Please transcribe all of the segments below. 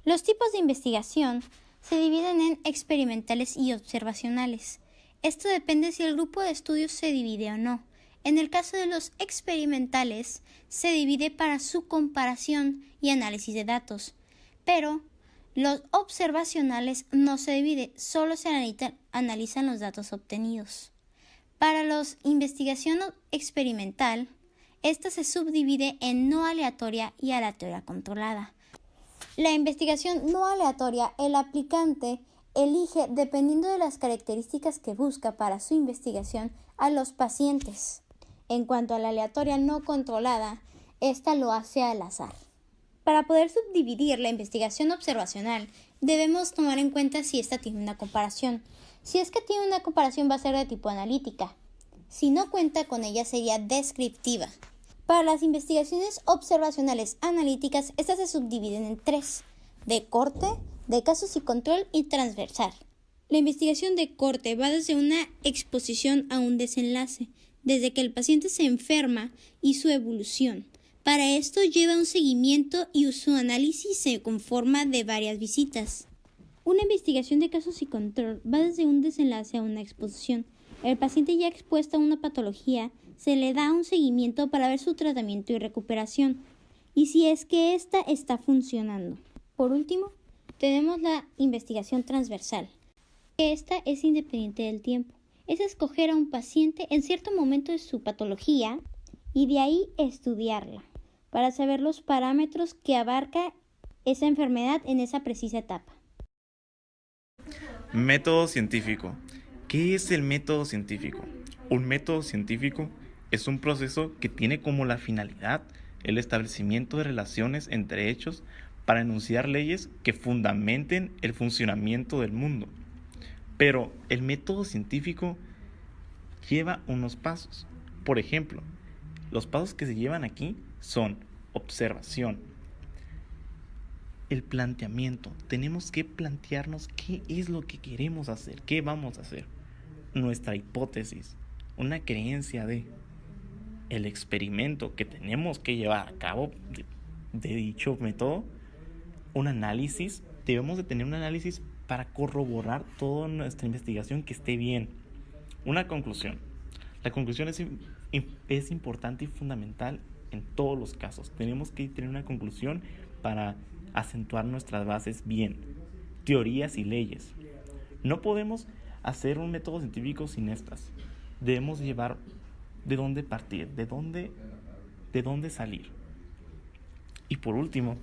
Los tipos de investigación se dividen en experimentales y observacionales. Esto depende si el grupo de estudios se divide o no. En el caso de los experimentales, se divide para su comparación y análisis de datos, pero los observacionales no se divide, solo se analizan los datos obtenidos. Para la investigación experimental, esta se subdivide en no aleatoria y aleatoria controlada. La investigación no aleatoria, el aplicante elige, dependiendo de las características que busca para su investigación, a los pacientes. En cuanto a la aleatoria no controlada, esta lo hace al azar. Para poder subdividir la investigación observacional, debemos tomar en cuenta si esta tiene una comparación. Si es que tiene una comparación, va a ser de tipo analítica. Si no cuenta con ella, sería descriptiva. Para las investigaciones observacionales analíticas, estas se subdividen en 3: de corte, de casos y control y transversal. La investigación de corte va desde una exposición a un desenlace, desde que el paciente se enferma y su evolución. Para esto lleva un seguimiento y su análisis se conforma de varias visitas. Una investigación de casos y control va desde un desenlace a una exposición. El paciente ya expuesto a una patología se le da un seguimiento para ver su tratamiento y recuperación, y si es que ésta está funcionando. Por último, tenemos la investigación transversal, que esta es independiente del tiempo. Es escoger a un paciente en cierto momento de su patología y de ahí estudiarla, para saber los parámetros que abarca esa enfermedad en esa precisa etapa. Método científico. ¿Qué es el método científico? Un método científico es un proceso que tiene como la finalidad el establecimiento de relaciones entre hechos para enunciar leyes que fundamenten el funcionamiento del mundo. Pero el método científico lleva unos pasos. Por ejemplo, los pasos que se llevan aquí son observación, el planteamiento. Tenemos que plantearnos qué es lo que queremos hacer, qué vamos a hacer, nuestra hipótesis, una creencia de el experimento que tenemos que llevar a cabo de dicho método, un análisis. Debemos de tener un análisis para corroborar toda nuestra investigación que esté bien. Una conclusión. La conclusión es importante y fundamental en todos los casos. Tenemos que tener una conclusión para acentuar nuestras bases bien. Teorías y leyes. No podemos hacer un método científico sin estas. Debemos llevar de dónde partir, de dónde salir. Y por último,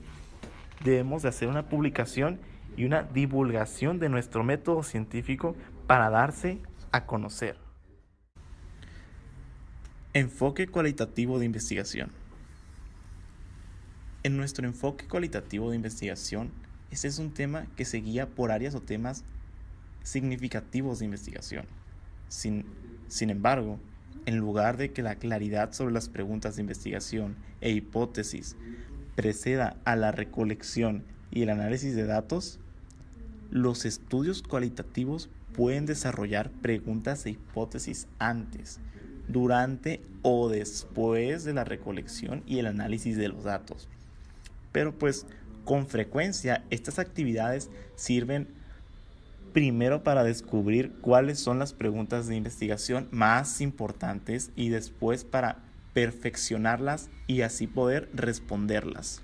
debemos de hacer una publicación y una divulgación de nuestro método científico para darse a conocer. Enfoque cualitativo de investigación. En nuestro enfoque cualitativo de investigación, este es un tema que se guía por áreas o temas significativos de investigación. Sin embargo, en lugar de que la claridad sobre las preguntas de investigación e hipótesis preceda a la recolección y el análisis de datos, los estudios cualitativos pueden desarrollar preguntas e hipótesis antes, durante o después de la recolección y el análisis de los datos. Pero pues con frecuencia estas actividades sirven primero para descubrir cuáles son las preguntas de investigación más importantes y después para perfeccionarlas y así poder responderlas.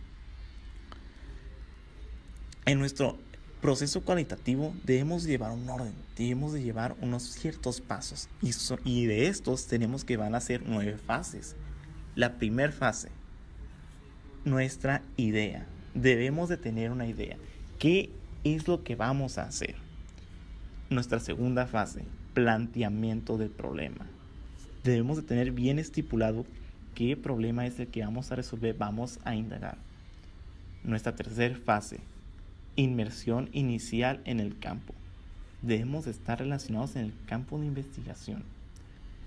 En nuestro proceso cualitativo debemos llevar un orden, debemos de llevar unos ciertos pasos y de estos tenemos que van a ser 9 fases. La primera fase, nuestra idea. Debemos de tener una idea. ¿Qué es lo que vamos a hacer? Nuestra segunda fase, planteamiento del problema. Debemos de tener bien estipulado qué problema es el que vamos a resolver, vamos a indagar. Nuestra tercera fase, inmersión inicial en el campo. Debemos de estar relacionados en el campo de investigación.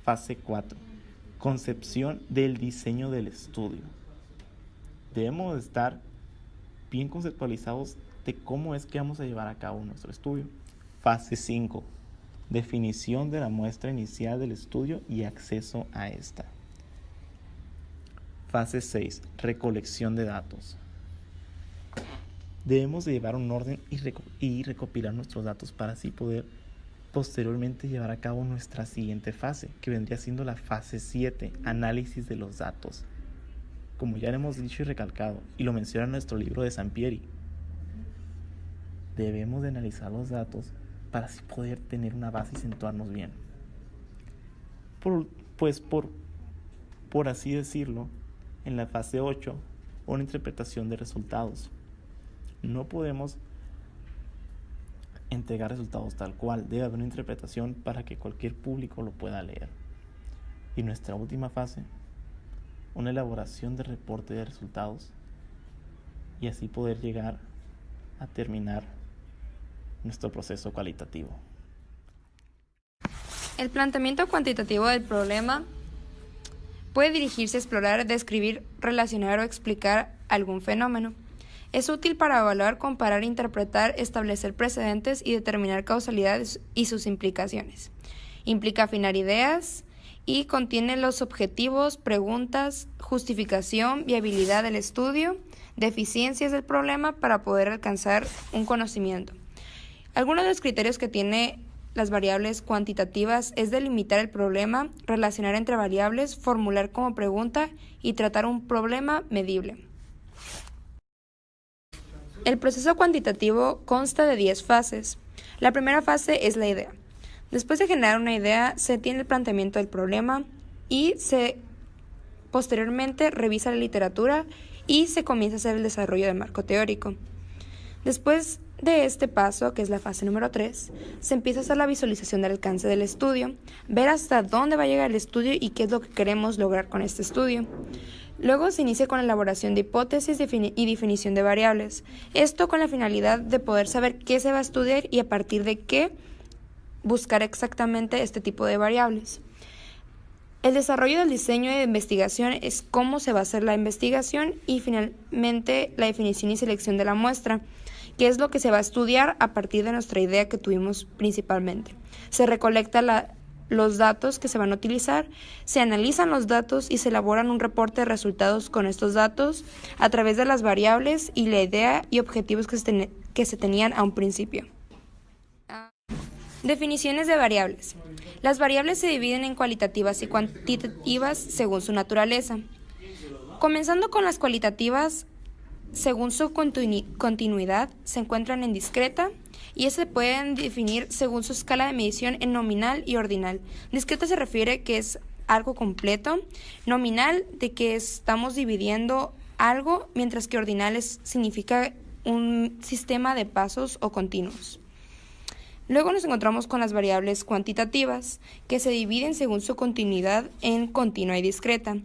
Fase 4, concepción del diseño del estudio. Debemos de estar bien conceptualizados de cómo es que vamos a llevar a cabo nuestro estudio. Fase 5, definición de la muestra inicial del estudio y acceso a esta. Fase 6, recolección de datos. Debemos de llevar un orden y recopilar nuestros datos para así poder posteriormente llevar a cabo nuestra siguiente fase, que vendría siendo la fase 7, análisis de los datos. Como ya le hemos dicho y recalcado, y lo menciona en nuestro libro de Sampieri, debemos de analizar los datos para así poder tener una base y situarnos bien. Por así decirlo, en la fase 8, una interpretación de resultados. No podemos entregar resultados tal cual, debe haber una interpretación para que cualquier público lo pueda leer. Y nuestra última fase, una elaboración de reporte de resultados y así poder llegar a terminar nuestro proceso cualitativo. El planteamiento cuantitativo del problema puede dirigirse a explorar, describir, relacionar o explicar algún fenómeno. Es útil para evaluar, comparar, interpretar, establecer precedentes y determinar causalidades y sus implicaciones. Implica afinar ideas y contiene los objetivos, preguntas, justificación, viabilidad del estudio, deficiencias del problema para poder alcanzar un conocimiento. Algunos de los criterios que tiene las variables cuantitativas es delimitar el problema, relacionar entre variables, formular como pregunta y tratar un problema medible. El proceso cuantitativo consta de 10 fases. La primera fase es la idea. Después de generar una idea, se tiene el planteamiento del problema y posteriormente revisa la literatura y se comienza a hacer el desarrollo del marco teórico. Después de este paso, que es la fase número 3, se empieza a hacer la visualización del alcance del estudio, ver hasta dónde va a llegar el estudio y qué es lo que queremos lograr con este estudio. Luego se inicia con la elaboración de hipótesis y definición de variables, esto con la finalidad de poder saber qué se va a estudiar y a partir de qué buscar exactamente este tipo de variables. El desarrollo del diseño de investigación es cómo se va a hacer la investigación y finalmente la definición y selección de la muestra, que es lo que se va a estudiar a partir de nuestra idea que tuvimos principalmente. Se recolecta los datos que se van a utilizar, se analizan los datos y se elaboran un reporte de resultados con estos datos a través de las variables y la idea y objetivos que se tenían a un principio. Definiciones de variables. Las variables se dividen en cualitativas y cuantitativas según su naturaleza. Comenzando con las cualitativas, según su continuidad, se encuentran en discreta y se pueden definir según su escala de medición en nominal y ordinal. Discreta se refiere que es algo completo, nominal de que estamos dividiendo algo, mientras que ordinal significa un sistema de pasos o continuos. Luego nos encontramos con las variables cuantitativas, que se dividen según su continuidad en continua y discreta.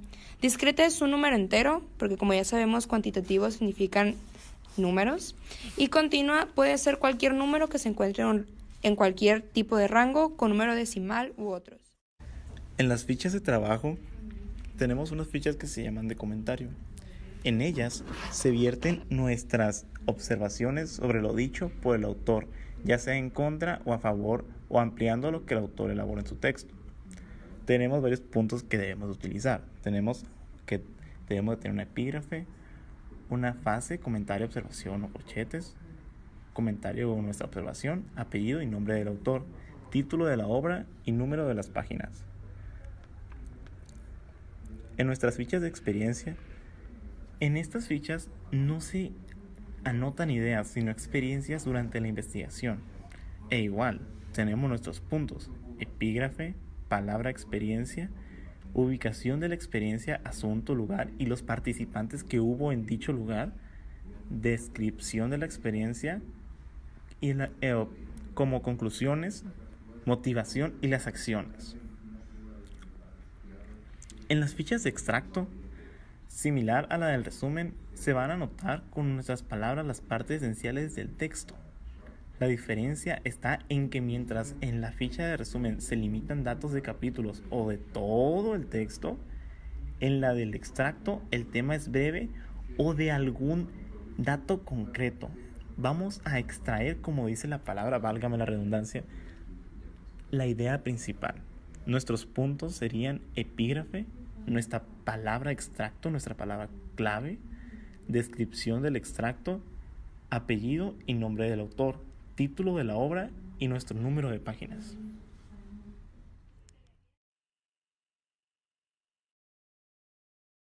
Discreta es un número entero, porque como ya sabemos, cuantitativos significan números, y continua puede ser cualquier número que se encuentre en cualquier tipo de rango, con número decimal u otros. En las fichas de trabajo tenemos unas fichas que se llaman de comentario. En ellas se vierten nuestras observaciones sobre lo dicho por el autor, ya sea en contra o a favor o ampliando lo que el autor elabora en su texto. Tenemos varios puntos que debemos utilizar. Debemos de tener una epígrafe, una fase, comentario, observación o corchetes, comentario o nuestra observación, apellido y nombre del autor, título de la obra y número de las páginas. En nuestras fichas de experiencia, en estas fichas no se anotan ideas, sino experiencias durante la investigación. E igual, tenemos nuestros puntos, epígrafe, palabra experiencia, ubicación de la experiencia, asunto, lugar y los participantes que hubo en dicho lugar, descripción de la experiencia y como conclusiones, motivación y las acciones. En las fichas de extracto, similar a la del resumen, se van a anotar con nuestras palabras las partes esenciales del texto. La diferencia está en que mientras en la ficha de resumen se limitan datos de capítulos o de todo el texto, en la del extracto el tema es breve o de algún dato concreto. Vamos a extraer, como dice la palabra, válgame la redundancia, la idea principal. Nuestros puntos serían epígrafe, nuestra palabra extracto, nuestra palabra clave, descripción del extracto apellido y nombre del autor, título de la obra y nuestro número de páginas.